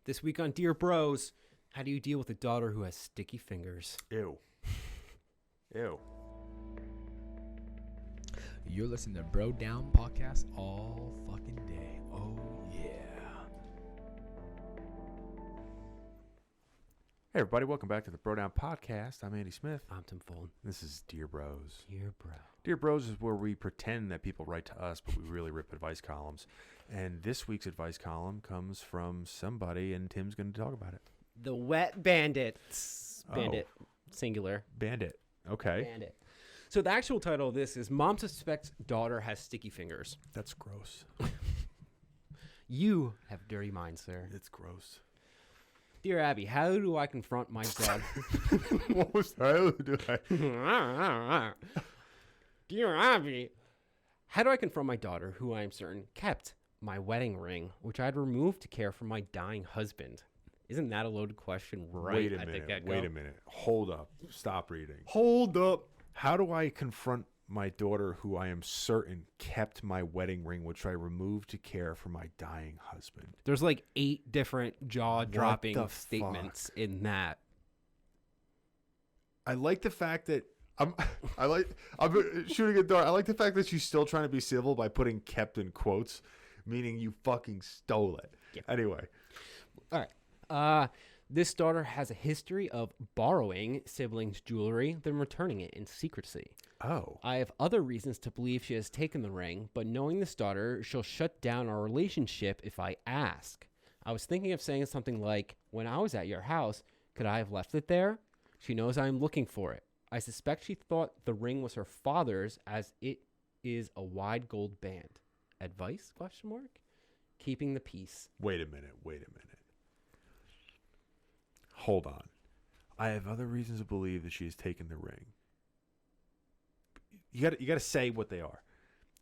This week on Dear Bros, how do you deal with a daughter who has sticky fingers? Ew. Ew. You're listening to Bro Down Podcast all fucking day. Oh, yeah. Hey, everybody. Welcome back to the Bro Down Podcast. I'm Andy Smith. I'm Tim Fulton. This is Dear Bros. Dear Bro. Dear Bros is where we pretend that people write to us, but we really rip advice columns. And this week's advice column comes from somebody, and Tim's going to talk about it. The Wet Bandits. Bandit. Singular. Bandit. Okay. Bandit. So the actual title of this is Mom Suspects Daughter Has Sticky Fingers. That's gross. You have dirty minds, sir. It's gross. Dear Abby, how do I confront my daughter? What was that? Dear Abby, how do I confront my daughter, who I am certain kept my wedding ring, which I had removed to care for my dying husband? Isn't that a loaded question right Wait a minute. Hold up. Stop reading. Hold up. How do I confront my daughter, who I am certain kept my wedding ring, which I removed to care for my dying husband? There's like 8 different jaw-dropping What the statements in that. I like the fact that I'm shooting a dart. I like the fact that she's still trying to be civil by putting "kept" in quotes, meaning you fucking stole it. Yeah. Anyway. All right. This daughter has a history of borrowing siblings' jewelry, then returning it in secrecy. Oh. I have other reasons to believe she has taken the ring, but knowing this daughter, she'll shut down our relationship if I ask. I was thinking of saying something like, when I was at your house, could I have left it there? She knows I am looking for it. I suspect she thought the ring was her father's, as it is a wide gold band. Advice? ? Keeping the peace. Wait a minute. Hold on. I have other reasons to believe that she has taken the ring. You got to say what they are.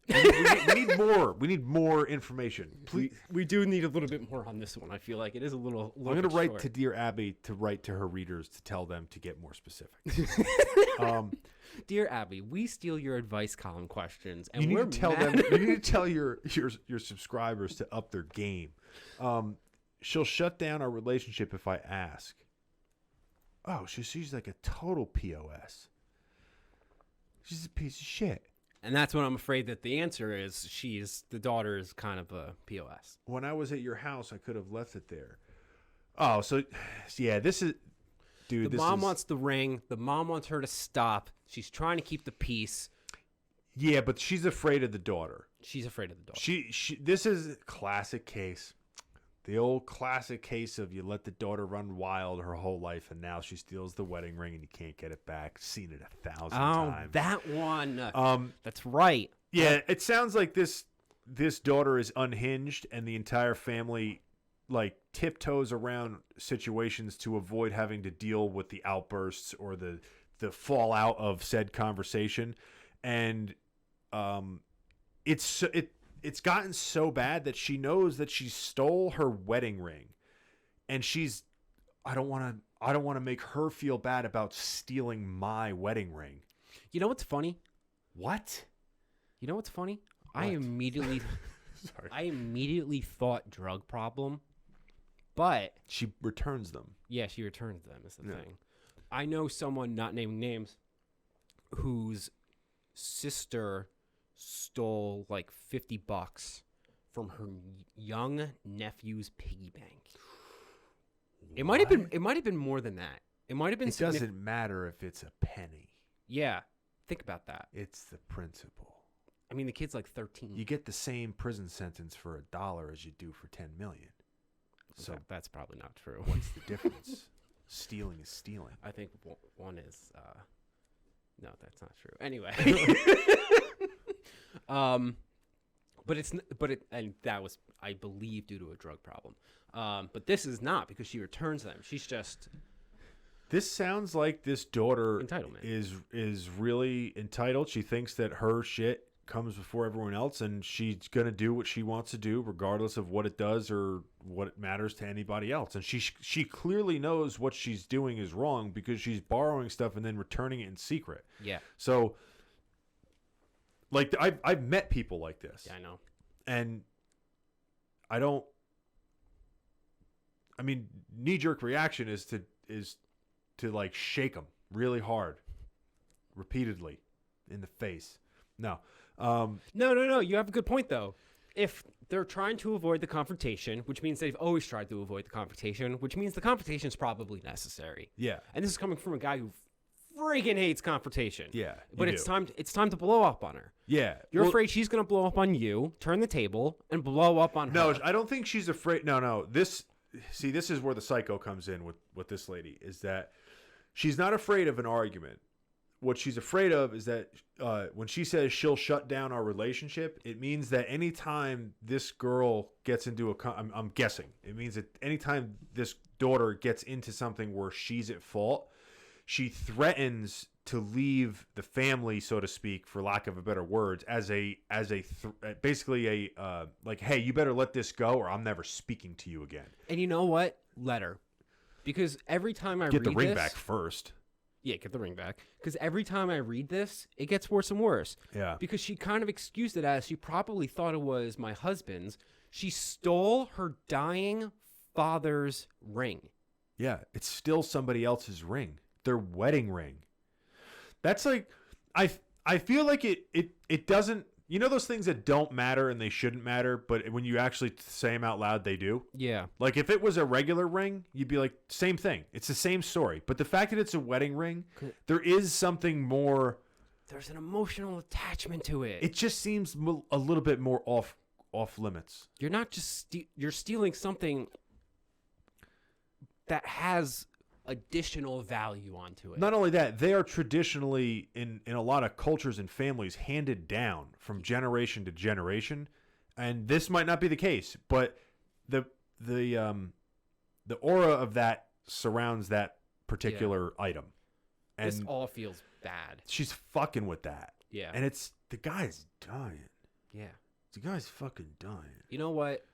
We need more. We need more information. Please. We do need a little bit more on this one. I feel like it is a little I'm going to bit write short. to Dear Abby to write to her readers to tell them to get more specific. Dear Abby, we steal your advice column questions, and You need we're to tell mad. them. You need to tell your subscribers to up their game. She'll shut down our relationship if I ask. Oh, she's like a total POS. She's a piece of shit. And that's what I'm afraid that the answer is. The daughter is kind of a POS. When I was at your house, I could have left it there. Oh, so yeah, this is, dude. The mom wants the ring. The mom wants her to stop. She's trying to keep the peace. Yeah, but she's afraid of the daughter. She's afraid of the daughter. She. This is a classic case. The old classic case of you let the daughter run wild her whole life, and now she steals the wedding ring and you can't get it back. Seen it 1,000 times. That one. That's right. Yeah, it sounds like this daughter is unhinged, and the entire family like tiptoes around situations to avoid having to deal with the outbursts or the fallout of said conversation, and it's gotten so bad that she knows that she stole her wedding ring, and I don't want to make her feel bad about stealing my wedding ring. You know what's funny? What? You know what's funny? What? I immediately thought drug problem, but She returns them. yeah, she returns them is the Yeah. thing. I know someone, not naming names, whose sister stole like $50 from her young nephew's piggy bank. It might have been more than that. It might have been. It doesn't matter if it's a penny. Yeah, think about that. It's the principle. I mean, the kid's like 13. You get the same prison sentence for $1 as you do for 10 million. So that's probably not true. what's the difference? Stealing is stealing. I think one is. No, that's not true. Anyway. And that was, I believe, due to a drug problem. But this is not, because she returns them. She's just This sounds like this daughter Entitlement. is really entitled. She thinks that her shit comes before everyone else, and she's going to do what she wants to do regardless of what it does or what it matters to anybody else. And she clearly knows what she's doing is wrong because she's borrowing stuff and then returning it in secret. Yeah. So like I've met people like this. Yeah, I know. And I mean, knee-jerk reaction is to like shake them really hard, repeatedly, in the face. No. No. You have a good point, though. If they're trying to avoid the confrontation, which means they've always tried to avoid the confrontation, which means the confrontation is probably necessary. Yeah. And this is coming from a guy who freaking hates confrontation. Yeah. But it's time to blow up on her. Yeah. You're afraid she's going to blow up on you, turn the table, and blow up on her. No, I don't think she's afraid. No. This is where the psycho comes in with this lady, is that she's not afraid of an argument. What she's afraid of is that when she says she'll shut down our relationship, it means that anytime this girl gets into I'm guessing, it means that anytime this daughter gets into something where she's at fault, she threatens to leave the family, so to speak, for lack of a better words, as basically a like, hey, you better let this go or I'm never speaking to you again. And you know what? Let her. Because every time I Get read the ring this, back first. Yeah, get the ring back. Because every time I read this, it gets worse and worse. Yeah. Because she kind of excused it as she probably thought it was my husband's. She stole her dying father's ring. Yeah, it's still somebody else's ring. Their wedding ring. That's like, I feel like it doesn't, you know those things that don't matter and they shouldn't matter, but when you actually say them out loud, they do? Yeah. Like if it was a regular ring, you'd be like, same thing. It's the same story. But the fact that it's a wedding ring, there is something more. There's an emotional attachment to it. It just seems a little bit more off limits. You're not just, you're stealing something that has additional value onto it. Not only that, they are traditionally in a lot of cultures and families handed down from generation to generation, and this might not be the case, but the aura of that surrounds that particular item, and this all feels bad. she's fucking with that. Yeah. And it's the guy's dying. Yeah. The guy's fucking dying. You know what?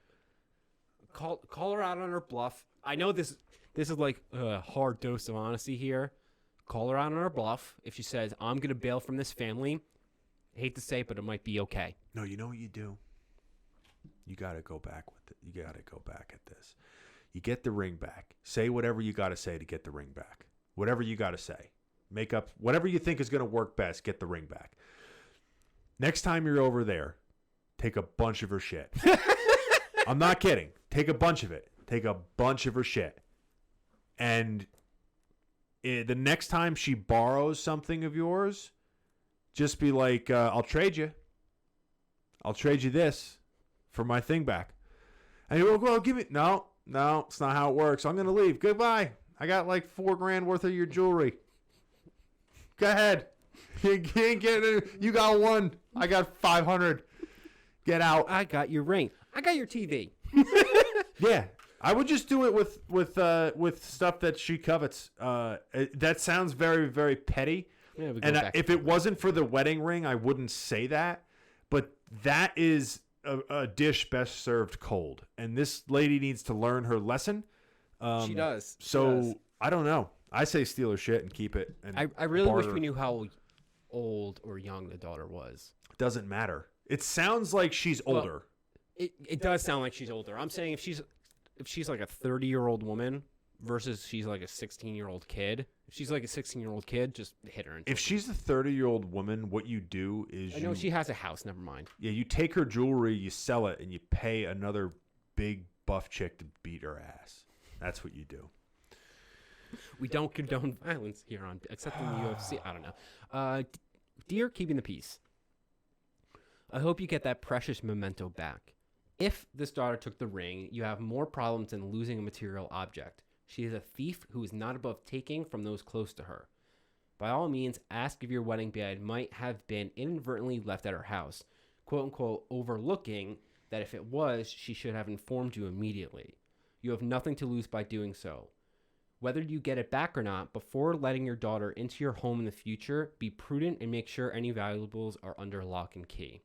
Call her out on her bluff. I know this is like a hard dose of honesty here. Call her out on her bluff. If she says, I'm going to bail from this family, I hate to say it, but it might be okay. No, you know what you do? You got to go back with it. You got to go back at this. You get the ring back. Say whatever you got to say to get the ring back. Whatever you got to say. Make up whatever you think is going to work best. Get the ring back. Next time you're over there, take a bunch of her shit. I'm not kidding. Take a bunch of it. Take a bunch of her shit. And the next time she borrows something of yours, just be like, I'll trade you. I'll trade you this for my thing back. And you're like, well, give me. No, it's not how it works. I'm going to leave. Goodbye. I got like $4,000 worth of your jewelry. Go ahead. You ain't getting it. You got one. I got 500. Get out. I got your ring. I got your TV. Yeah. I would just do it with stuff that she covets. That sounds very, very petty. Yeah, And if it wasn't for the wedding ring, I wouldn't say that. But that is a dish best served cold. And this lady needs to learn her lesson. She does. I don't know. I say steal her shit and keep it. And I really wish barter. we knew how old or young the daughter was. Doesn't matter. It sounds like she's older. It does sound like she's older. I'm saying if she's like a 30-year-old woman versus she's like a 16-year-old kid. If she's like a 16-year-old kid, just hit her. If she's a 30-year-old woman, what you do is I know she has a house. Never mind. Yeah, you take her jewelry, you sell it, and you pay another big buff chick to beat her ass. That's what you do. We don't condone violence here except in the UFC. I don't know. Dear Keeping the Peace, I hope you get that precious memento back. If this daughter took the ring, you have more problems than losing a material object. She is a thief who is not above taking from those close to her. By all means, ask if your wedding band might have been inadvertently left at her house, quote unquote, overlooking that if it was, she should have informed you immediately. You have nothing to lose by doing so. Whether you get it back or not, before letting your daughter into your home in the future, be prudent and make sure any valuables are under lock and key.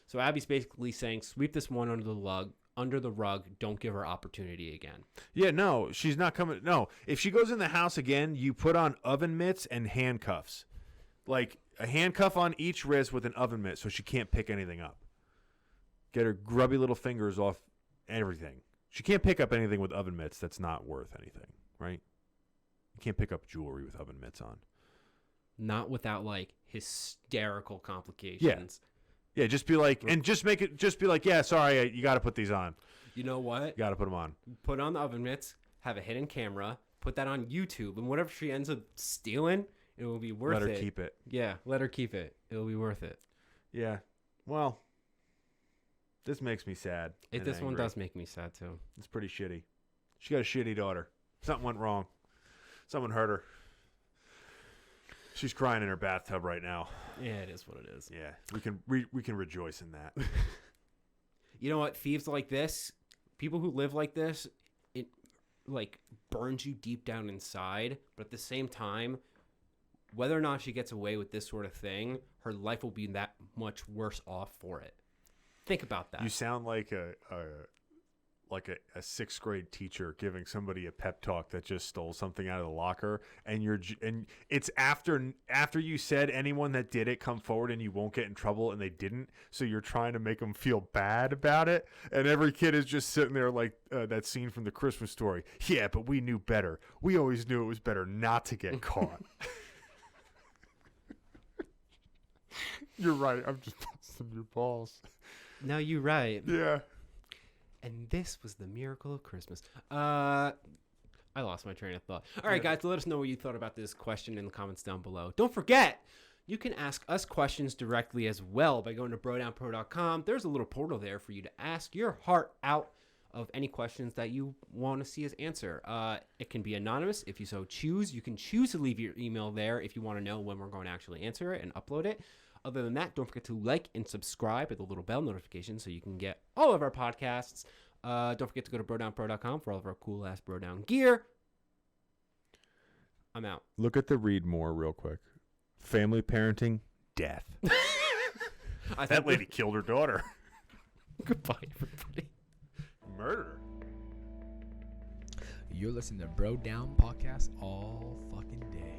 So Abby's basically saying, sweep this one under the rug. Don't give her opportunity again. Yeah, no, she's not coming. No, if she goes in the house again, you put on oven mitts and handcuffs. Like a handcuff on each wrist with an oven mitt so she can't pick anything up. Get her grubby little fingers off everything. She can't pick up anything with oven mitts that's not worth anything, right? You can't pick up jewelry with oven mitts on. Not without like hysterical complications. Yeah, just be like, and just be like, yeah, sorry, you got to put these on. You know what? You got to put them on. Put on the oven mitts, have a hidden camera, put that on YouTube, and whatever she ends up stealing, it will be worth it. Let her keep it. Yeah, let her keep it. It will be worth it. Yeah. Well, this makes me sad. This one does make me sad too. It's pretty shitty. She got a shitty daughter. Something went wrong. Someone hurt her. She's crying in her bathtub right now. Yeah, it is what it is. Yeah, we can rejoice in that. You know what? Thieves like this, people who live like this, it like burns you deep down inside. But at the same time, whether or not she gets away with this sort of thing, her life will be that much worse off for it. Think about that. You sound like a sixth grade teacher giving somebody a pep talk that just stole something out of the locker, and it's after you said anyone that did it come forward and you won't get in trouble, and they didn't, so you're trying to make them feel bad about it, and every kid is just sitting there like that scene from the Christmas Story. Yeah, but we knew better. We always knew it was better not to get caught. You're right. I'm just busting your balls. No, you're right. Yeah. And this was the miracle of Christmas. I lost my train of thought. All right, guys, let us know what you thought about this question in the comments down below. Don't forget, you can ask us questions directly as well by going to brodownpro.com. There's a little portal there for you to ask your heart out of any questions that you want to see us answer. It can be anonymous if you so choose. You can choose to leave your email there if you want to know when we're going to actually answer it and upload it. Other than that, don't forget to like and subscribe with the little bell notification so you can get all of our podcasts. Don't forget to go to brodownpro.com for all of our cool-ass Brodown gear. I'm out. Look at the read more real quick. Family parenting, death. That lady killed her daughter. Goodbye, everybody. Murder. You're listening to Bro Down Podcast all fucking day.